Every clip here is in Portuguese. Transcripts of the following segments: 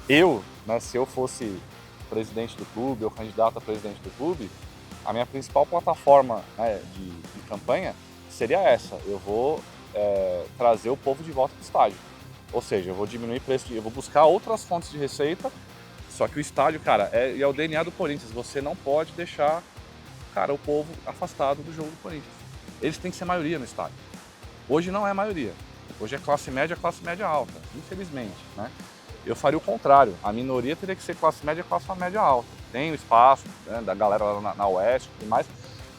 né, se eu fosse presidente do clube ou candidato a presidente do clube, a minha principal plataforma, né, de campanha seria essa. Eu vou trazer o povo de volta para o estádio. Ou seja, eu vou diminuir o preço, eu vou buscar outras fontes de receita. Só que o estádio, cara, é o DNA do Corinthians. Você não pode deixar, cara, o povo afastado do jogo do Corinthians. Eles têm que ser maioria no estádio. Hoje não é maioria. Hoje é classe média alta, infelizmente, né? Eu faria o contrário. A minoria teria que ser classe média alta. Tem o espaço, né, da galera lá na Oeste e tudo mais,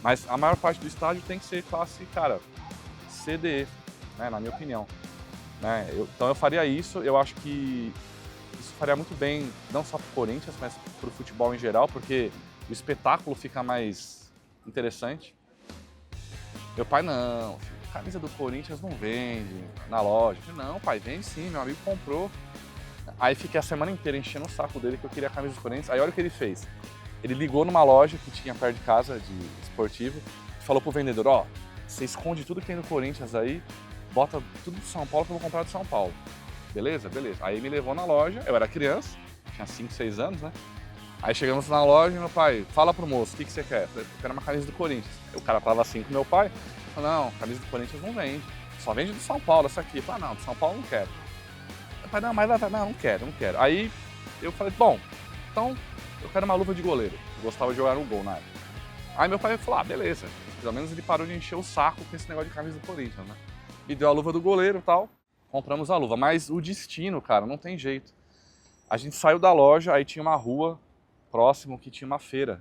mas a maior parte do estádio tem que ser classe, cara, CDE, né, na minha opinião. Né? Então eu faria isso. Eu acho que isso faria muito bem, não só para o Corinthians, mas para o futebol em geral, porque o espetáculo fica mais interessante. Meu pai, não, filho, camisa do Corinthians não vende na loja. Eu falei, não, pai, vende sim, meu amigo comprou. Aí fiquei a semana inteira enchendo o saco dele que eu queria a camisa do Corinthians. Aí olha o que ele fez. Ele ligou numa loja que tinha perto de casa, de esportivo, e falou pro vendedor, ó, você esconde tudo que tem no Corinthians aí, bota tudo do São Paulo que eu vou comprar do São Paulo. Beleza? Beleza. Aí me levou na loja, eu era criança, tinha 5, 6 anos, né? Aí chegamos na loja e meu pai, fala pro moço, o que você quer? Eu quero uma camisa do Corinthians. O cara tava assim com meu pai, falou, não, camisa do Corinthians não vende, só vende do São Paulo essa aqui. Eu falei, não, do São Paulo não quero. Meu pai, não, mas não quero. Aí eu falei, bom, então eu quero uma luva de goleiro. Eu gostava de jogar no gol na época. Aí meu pai falou, beleza. Pelo menos ele parou de encher o saco com esse negócio de camisa do Corinthians, né? Me deu a luva do goleiro e tal, compramos a luva. Mas o destino, cara, não tem jeito. A gente saiu da loja, aí tinha uma rua próximo que tinha uma feira.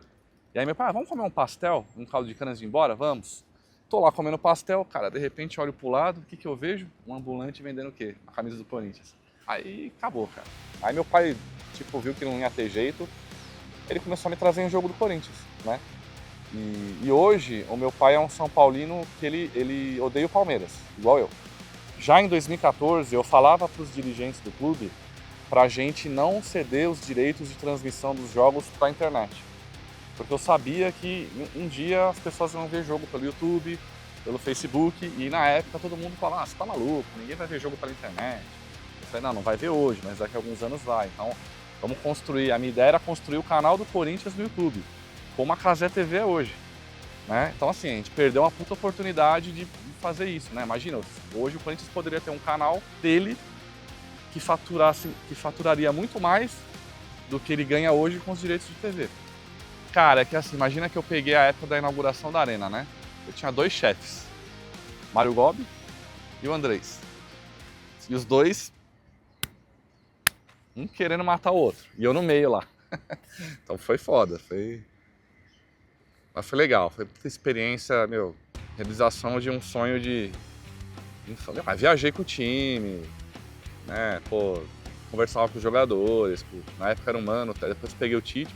E aí meu pai, vamos comer um pastel? Um caldo de cana de ir embora? Vamos. Tô lá comendo pastel, cara, de repente olho pro lado, o que eu vejo? Um ambulante vendendo o quê? A camisa do Corinthians. Aí acabou, cara. Aí meu pai, viu que não ia ter jeito, ele começou a me trazer em jogo do Corinthians, né? E hoje, o meu pai é um São Paulino que ele odeia o Palmeiras, igual eu. Já em 2014, eu falava para os dirigentes do clube para a gente não ceder os direitos de transmissão dos jogos para a internet. Porque eu sabia que um dia as pessoas iam ver jogo pelo YouTube, pelo Facebook, e na época todo mundo falava, você tá maluco, ninguém vai ver jogo pela internet. Eu falei, não vai ver hoje, mas daqui a alguns anos vai. Então, vamos construir, a minha ideia era construir o canal do Corinthians no YouTube, como a Cazé TV é hoje. Né? Então, assim, a gente perdeu uma puta oportunidade de fazer isso, né? Imagina, hoje o Corinthians poderia ter um canal dele que faturaria muito mais do que ele ganha hoje com os direitos de TV. Cara, é que assim, imagina que eu peguei a época da inauguração da Arena, né? Eu tinha 2 chefes, Mário Gobi e o Andrés. E os dois, um querendo matar o outro, e eu no meio lá. Então foi foda, mas foi legal, foi muita experiência, realização de um sonho de... Viajei com o time, né, conversava com os jogadores, na época era um Mano, depois peguei o Tite.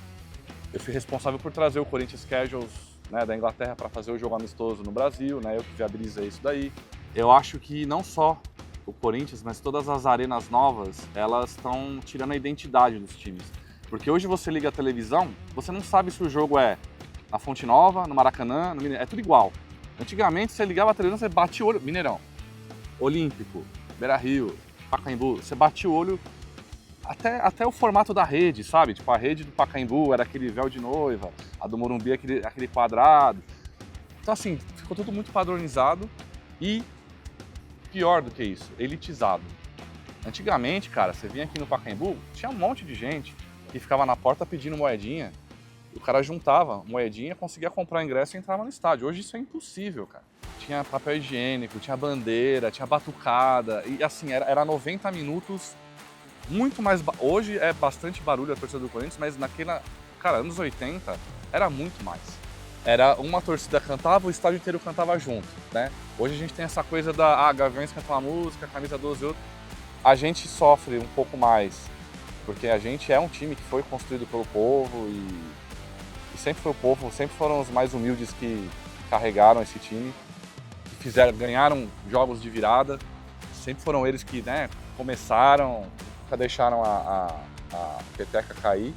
Eu fui responsável por trazer o Corinthians Casuals, né, da Inglaterra para fazer o jogo amistoso no Brasil, né, eu que viabilizei isso daí. Eu acho que não só o Corinthians, mas todas as arenas novas, elas estão tirando a identidade dos times. Porque hoje você liga a televisão, você não sabe se o jogo é na Fonte Nova, no Maracanã, no Mineirão, é tudo igual. Antigamente você ligava a televisão, você batia o olho, Mineirão, Olímpico, Beira-Rio, Pacaembu, você batia o olho até o formato da rede, sabe? Tipo, a rede do Pacaembu era aquele véu de noiva, a do Morumbi aquele quadrado. Então assim, ficou tudo muito padronizado e, pior do que isso, elitizado. Antigamente, cara, você vinha aqui no Pacaembu, tinha um monte de gente que ficava na porta pedindo moedinha, o cara juntava moedinha, conseguia comprar ingresso e entrava no estádio. Hoje isso é impossível, cara. Tinha papel higiênico, tinha bandeira, tinha batucada, e assim, era 90 minutos muito mais... Hoje é bastante barulho a torcida do Corinthians, mas anos 80, era muito mais. Era uma torcida cantava, o estádio inteiro cantava junto, né? Hoje a gente tem essa coisa Gaviões cantam uma música, camisa 12 outro. A gente sofre um pouco mais, porque a gente é um time que foi construído pelo povo e sempre foi o povo, sempre foram os mais humildes que carregaram esse time, que ganharam jogos de virada, sempre foram eles que, né, começaram, nunca deixaram a peteca cair.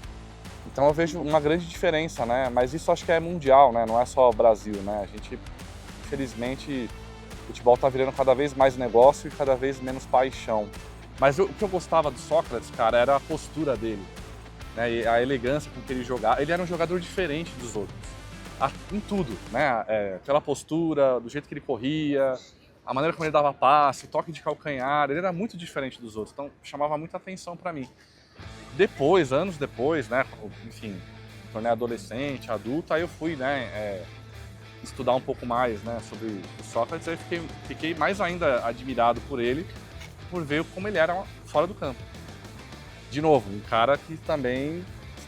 Então eu vejo uma grande diferença, né? Mas isso acho que é mundial, né? Não é só o Brasil, né? A gente, infelizmente, o futebol está virando cada vez mais negócio e cada vez menos paixão. Mas o que eu gostava do Sócrates, cara, era a postura dele, né? E a elegância com que ele jogava. Ele era um jogador diferente dos outros, em tudo, né? Pela postura, do jeito que ele corria, a maneira como ele dava passe, toque de calcanhar, ele era muito diferente dos outros, então chamava muita atenção para mim. Depois, anos depois, né, enfim, me tornei adolescente, adulto, aí eu fui, né, estudar um pouco mais, né, sobre o Sócrates, aí fiquei mais ainda admirado por ele, por ver como ele era fora do campo. De novo, um cara que também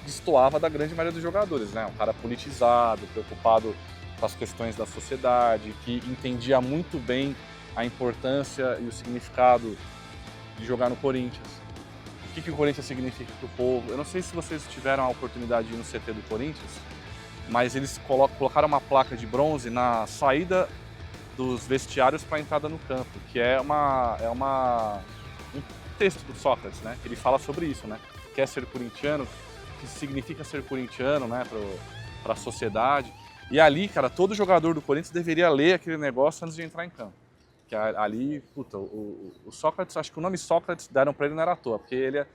destoava da grande maioria dos jogadores, né, um cara politizado, preocupado com as questões da sociedade, que entendia muito bem a importância e o significado de jogar no Corinthians. O que o Corinthians significa para o povo. Eu não sei se vocês tiveram a oportunidade de ir no CT do Corinthians, mas eles colocaram uma placa de bronze na saída dos vestiários para a entrada no campo, que é um texto do Sócrates, né? Ele fala sobre isso, né? Quer ser corintiano, o que significa ser corintiano, né? Para a sociedade. E ali, cara, todo jogador do Corinthians deveria ler aquele negócio antes de entrar em campo. Que ali, puta, o Sócrates, acho que o nome Sócrates deram para ele não era à toa, porque ele,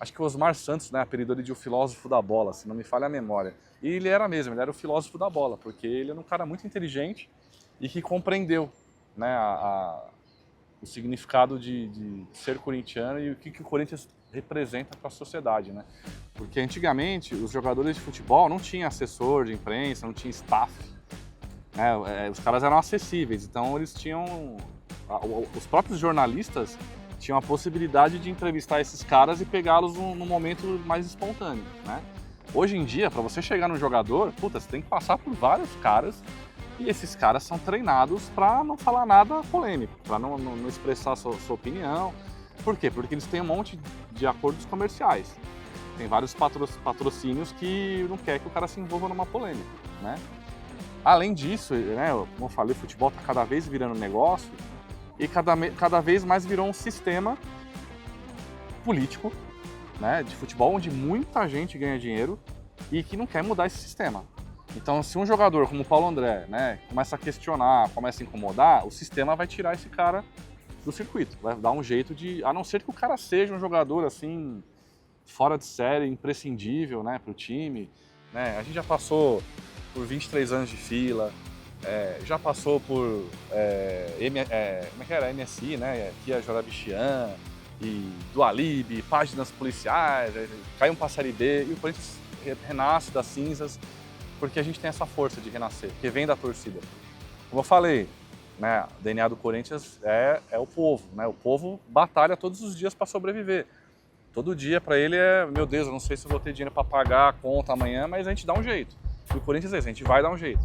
acho que o Osmar Santos, né, apelidou ele de o filósofo da bola, se não me falha a memória. E ele era mesmo, ele era o filósofo da bola, porque ele era um cara muito inteligente e que compreendeu, né, o significado de ser corintiano e o que o Corinthians representa para a sociedade, né? Porque antigamente os jogadores de futebol não tinham assessor de imprensa, não tinha staff, né? Os caras eram acessíveis, então eles tinham, os próprios jornalistas tinham a possibilidade de entrevistar esses caras e pegá-los num momento mais espontâneo, né? Hoje em dia, para você chegar no jogador, puta, você tem que passar por vários caras e esses caras são treinados para não falar nada polêmico, para não expressar sua opinião. Por quê? Porque eles têm um monte de acordos comerciais. Tem vários patrocínios que não quer que o cara se envolva numa polêmica, né? Além disso, né, como eu falei, o futebol está cada vez virando negócio e cada vez mais virou um sistema político, né, de futebol onde muita gente ganha dinheiro e que não quer mudar esse sistema. Então, se um jogador como o Paulo André, né, começa a questionar, começa a incomodar, o sistema vai tirar esse cara do circuito, vai dar um jeito de, a não ser que o cara seja um jogador assim fora de série, imprescindível, né, para o time, né? A gente já passou por 23 anos de fila, já passou por como é que era? MSI, né? Kia Jorabichian e Dualib, páginas policiais, caiu para a Série B e o Corinthians renasce das cinzas porque a gente tem essa força de renascer, que vem da torcida. Como eu falei, né, o DNA do Corinthians é o povo, né? O povo batalha todos os dias para sobreviver. Todo dia para ele meu Deus, eu não sei se eu vou ter dinheiro para pagar a conta amanhã, mas a gente dá um jeito. E o Corinthians é isso, a gente vai dar um jeito.